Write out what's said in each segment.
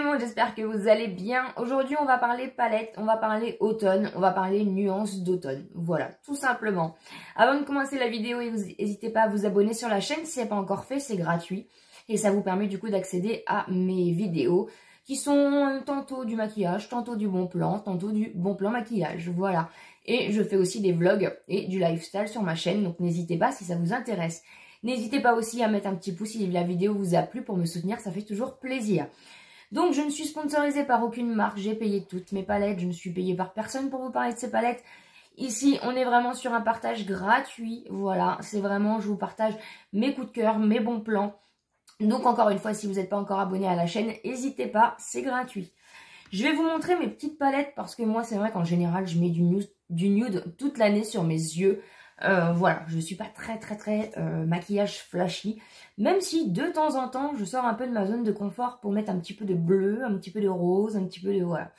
monde, j'espère que vous allez bien. Aujourd'hui, on va parler palette, on va parler automne, on va parler nuances d'automne. Voilà, tout simplement. Avant de commencer la vidéo, n'hésitez pas à vous abonner sur la chaîne si ce n'est pas encore fait, c'est gratuit. Et ça vous permet du coup d'accéder à mes vidéos qui sont tantôt du maquillage, tantôt du bon plan, tantôt du bon plan maquillage. Voilà. Et je fais aussi des vlogs et du lifestyle sur ma chaîne, donc n'hésitez pas si ça vous intéresse. N'hésitez pas aussi à mettre un petit pouce si la vidéo vous a plu pour me soutenir, ça fait toujours plaisir. Donc je ne suis sponsorisée par aucune marque, j'ai payé toutes mes palettes, je ne suis payée par personne pour vous parler de ces palettes. Ici, on est vraiment sur un partage gratuit, voilà, c'est vraiment, je vous partage mes coups de cœur, mes bons plans. Donc encore une fois, si vous n'êtes pas encore abonné à la chaîne, n'hésitez pas, c'est gratuit. Je vais vous montrer mes petites palettes parce que moi, c'est vrai qu'en général, je mets du nude toute l'année sur mes yeux. Voilà, je suis pas très maquillage flashy, même si de temps en temps je sors un peu de ma zone de confort pour mettre un petit peu de bleu, un petit peu de rose, un petit peu de voilà.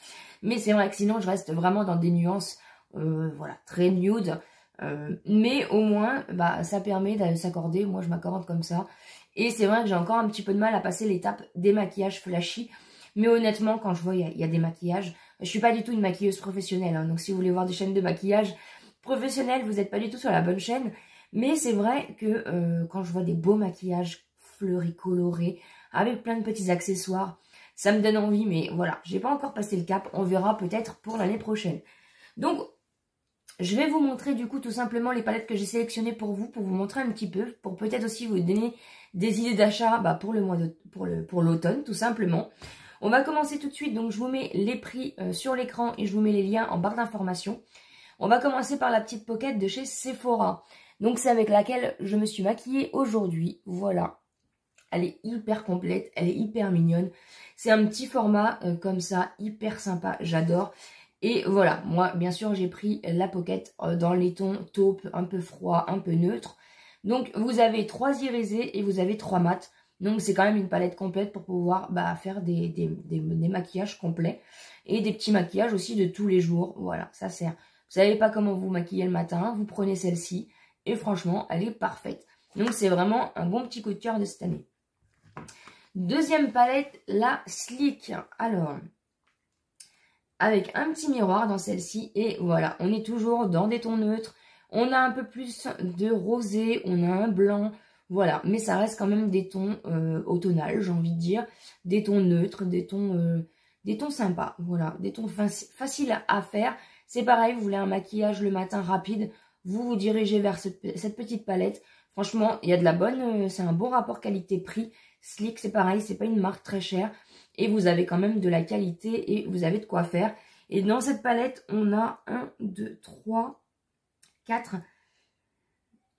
Mais c'est vrai que sinon je reste vraiment dans des nuances voilà, très nude, mais au moins bah ça permet de s'accorder, moi je m'accorde comme ça. Et c'est vrai que j'ai encore un petit peu de mal à passer l'étape des maquillages flashy, mais honnêtement quand je vois il y a des maquillages, je suis pas du tout une maquilleuse professionnelle, hein, donc si vous voulez voir des chaînes de maquillage professionnel, vous n'êtes pas du tout sur la bonne chaîne, mais c'est vrai que quand je vois des beaux maquillages fleuris, colorés, avec plein de petits accessoires, ça me donne envie, mais voilà, j'ai pas encore passé le cap, on verra peut-être pour l'année prochaine. Donc, je vais vous montrer du coup tout simplement les palettes que j'ai sélectionnées pour vous montrer un petit peu, pour peut-être aussi vous donner des idées d'achat bah, pour l'automne, tout simplement. On va commencer tout de suite, donc je vous mets les prix sur l'écran et je vous mets les liens en barre d'informations. On va commencer par la petite pocket de chez Sephora. Donc c'est avec laquelle je me suis maquillée aujourd'hui. Voilà. Elle est hyper complète, elle est hyper mignonne. C'est un petit format comme ça, hyper sympa, j'adore. Et voilà, moi bien sûr j'ai pris la pocket dans les tons taupe, un peu froid, un peu neutre. Donc vous avez 3 irisés et vous avez 3 mats. Donc c'est quand même une palette complète pour pouvoir bah, faire des maquillages complets. Et des petits maquillages aussi de tous les jours. Voilà, ça sert. Vous savez pas comment vous maquiller le matin, vous prenez celle-ci et franchement, elle est parfaite. Donc, c'est vraiment un bon petit coup de cœur de cette année. Deuxième palette, la Sleek. Alors, avec un petit miroir dans celle-ci et voilà, on est toujours dans des tons neutres. On a un peu plus de rosé, on a un blanc, voilà. Mais ça reste quand même des tons automnales, j'ai envie de dire. Des tons neutres, des tons sympas, voilà. Des tons faciles à faire. C'est pareil, vous voulez un maquillage le matin rapide, vous vous dirigez vers cette petite palette. Franchement, il y a de la bonne, c'est un bon rapport qualité-prix. Sleek, c'est pareil, c'est pas une marque très chère. Et vous avez quand même de la qualité et vous avez de quoi faire. Et dans cette palette, on a 1, 2, 3, 4.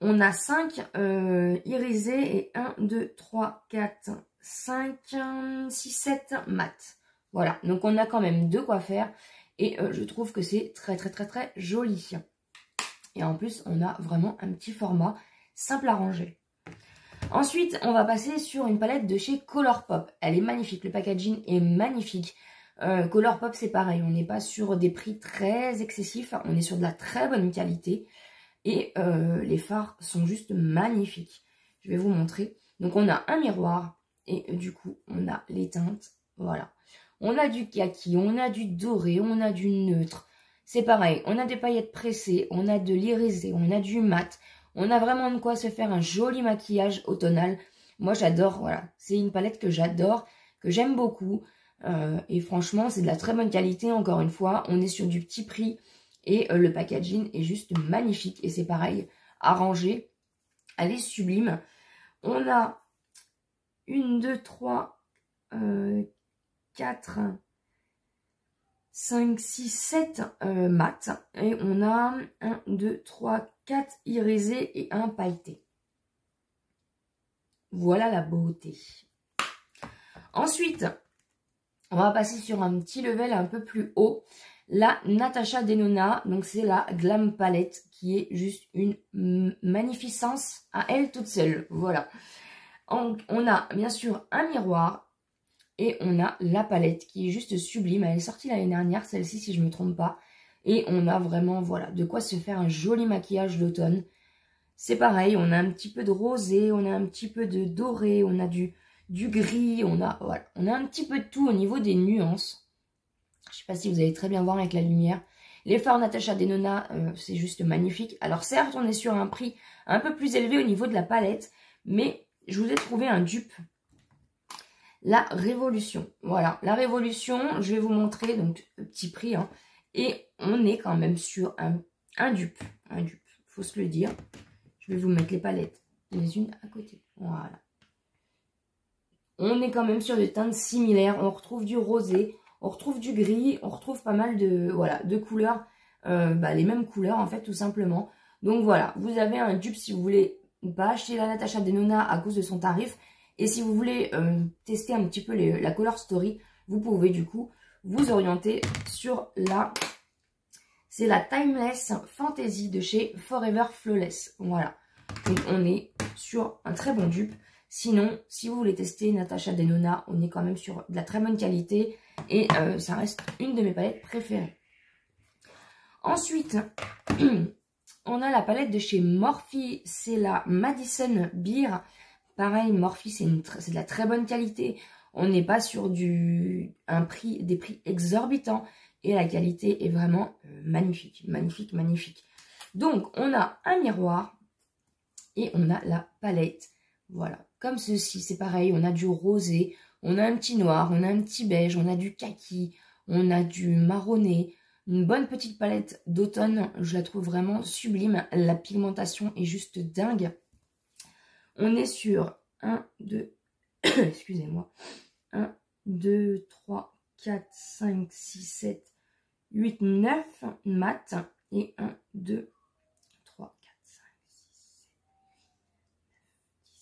On a 5 irisés et 1, 2, 3, 4, 5, 6, 7 mat. Voilà, donc on a quand même de quoi faire. Et je trouve que c'est très joli. Et en plus, on a vraiment un petit format simple à ranger. Ensuite, on va passer sur une palette de chez Colourpop. Elle est magnifique, le packaging est magnifique. Colourpop, c'est pareil, on n'est pas sur des prix très excessifs. On est sur de la très bonne qualité. Et les fards sont juste magnifiques. Je vais vous montrer. Donc, on a un miroir. Et du coup, on a les teintes. Voilà. On a du kaki, on a du doré, on a du neutre. C'est pareil, on a des paillettes pressées, on a de l'irisé, on a du mat. On a vraiment de quoi se faire un joli maquillage automnal. Moi, j'adore, voilà. C'est une palette que j'adore, que j'aime beaucoup. Et franchement, c'est de la très bonne qualité. Encore une fois, on est sur du petit prix. Et le packaging est juste magnifique. Et c'est pareil, à ranger. Elle est sublime. On a 1, 2, 3... 4, 5, 6, 7 mat. Et on a 1, 2, 3, 4 irisés et un pailleté. Voilà la beauté. Ensuite, on va passer sur un petit level un peu plus haut. La Natasha Denona. Donc c'est la Glam Palette qui est juste une magnificence à elle toute seule. Voilà. On a bien sûr un miroir. Et on a la palette qui est juste sublime. Elle est sortie l'année dernière, celle-ci, si je ne me trompe pas. Et on a vraiment, voilà, de quoi se faire un joli maquillage d'automne. C'est pareil, on a un petit peu de rosé, on a un petit peu de doré, on a du du gris, voilà, on a un petit peu de tout au niveau des nuances. Je ne sais pas si vous allez très bien voir avec la lumière. Les fards Natasha Denona, c'est juste magnifique. Alors certes, on est sur un prix un peu plus élevé au niveau de la palette, mais je vous ai trouvé un dupe. La Révolution. Voilà, la Révolution, je vais vous montrer, donc petit prix, hein, et on est quand même sur un dupe. Un dupe, faut se le dire. Je vais vous mettre les palettes les unes à côté. Voilà. On est quand même sur des teintes similaires. On retrouve du rosé, on retrouve du gris, on retrouve pas mal de, voilà, de couleurs, les mêmes couleurs en fait tout simplement. Donc voilà, vous avez un dupe si vous voulez pas acheter la Natasha Denona à cause de son tarif. Et si vous voulez tester un petit peu la Color Story, vous pouvez du coup vous orienter sur c'est la Timeless Fantasy de chez Forever Flawless. Voilà, donc on est sur un très bon dupe. Sinon, si vous voulez tester Natasha Denona, on est quand même sur de la très bonne qualité. Et ça reste une de mes palettes préférées. Ensuite, on a la palette de chez Morphe. C'est la Madison Beer. Pareil, Morphe, c'est de la très bonne qualité. On n'est pas sur des prix exorbitants. Et la qualité est vraiment magnifique. Magnifique, magnifique. Donc, on a un miroir. Et on a la palette. Voilà, comme ceci, c'est pareil, on a du rosé, on a un petit noir, on a un petit beige, on a du kaki, on a du marronné, une bonne petite palette d'automne, je la trouve vraiment sublime, la pigmentation est juste dingue. On est sur 1, 2, excusez-moi, 1, 2, 3, 4, 5, 6, 7, 8, 9 mat et 1, 2, 3, 4, 5, 6,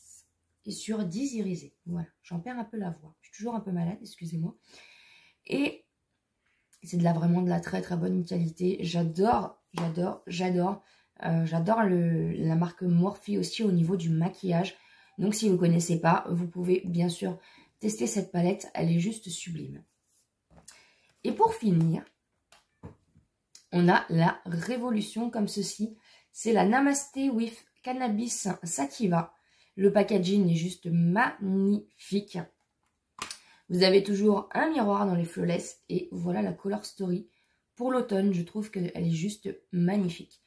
7, et sur 10 irisés. Voilà, j'en perds un peu la voix. Je suis toujours un peu malade, excusez-moi. Et c'est vraiment de la très très bonne qualité. J'adore la marque Morphe aussi au niveau du maquillage. Donc si vous ne connaissez pas, vous pouvez bien sûr tester cette palette. Elle est juste sublime. Et pour finir, on a la Révolution comme ceci. C'est la Namaste with Cannabis Sativa. Le packaging est juste magnifique. Vous avez toujours un miroir dans les flawless et voilà la Color Story. Pour l'automne, je trouve qu'elle est juste magnifique.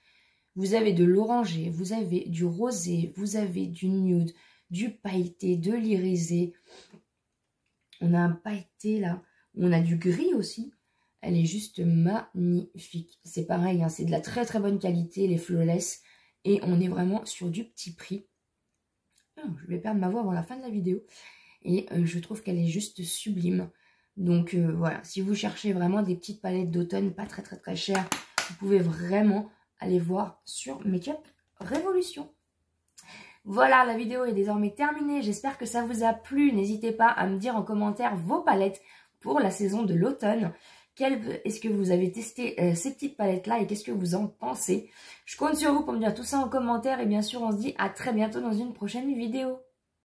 Vous avez de l'orangé, vous avez du rosé, vous avez du nude, du pailleté, de l'irisé. On a un pailleté là, on a du gris aussi. Elle est juste magnifique. C'est pareil, hein, c'est de la très très bonne qualité, les flawless. Et on est vraiment sur du petit prix. Je vais perdre ma voix avant la fin de la vidéo. Et je trouve qu'elle est juste sublime. Donc voilà, si vous cherchez vraiment des petites palettes d'automne pas très très très chères, vous pouvez vraiment aller voir sur Make Up Révolution. Voilà, la vidéo est désormais terminée. J'espère que ça vous a plu. N'hésitez pas à me dire en commentaire vos palettes pour la saison de l'automne. Est-ce que vous avez testé ces petites palettes-là et qu'est-ce que vous en pensez? Je compte sur vous pour me dire tout ça en commentaire et bien sûr, on se dit à très bientôt dans une prochaine vidéo.